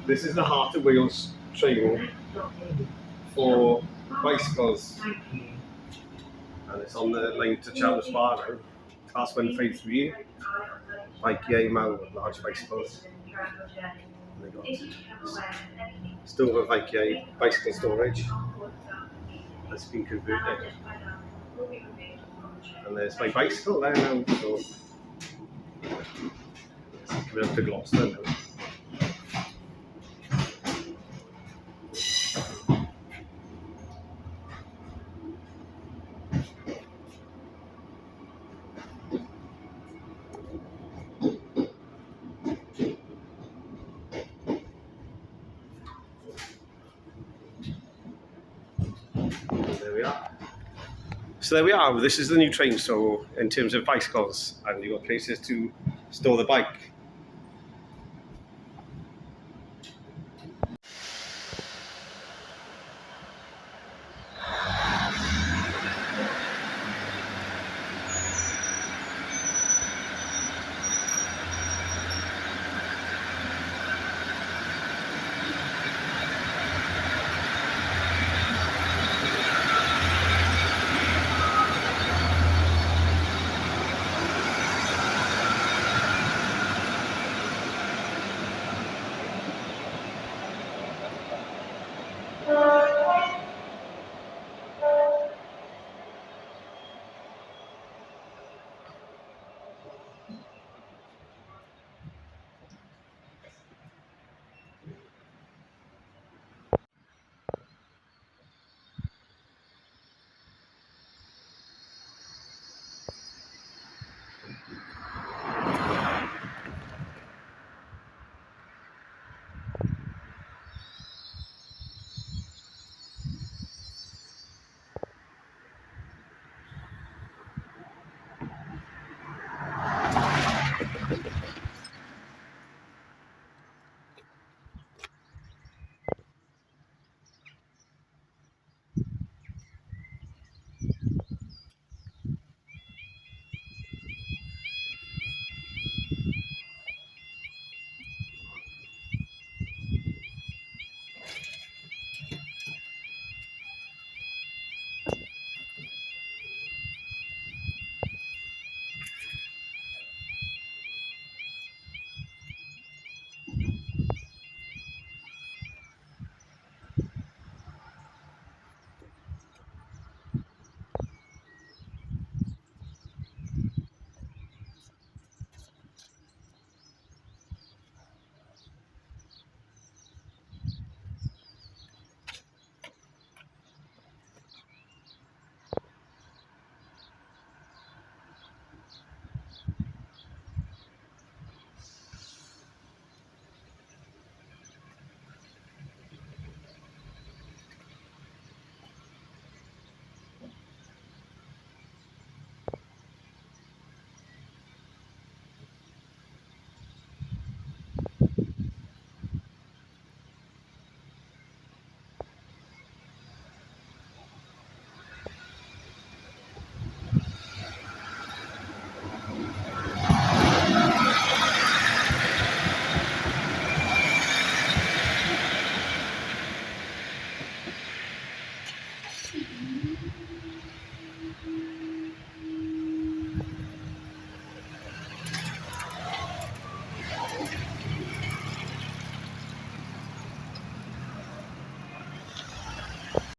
This is the Heart of Wheels training for bicycles, and it's on the line to Chelmsford now. Class 153, bike Yamaha large bicycles. And they got store of bicycle storage that's been converted. And there's my bicycle there now, so it's coming up to Gloucester now. There we are. So there we are. This is the new train. So in terms of bicycles, and you've got places to store the bike.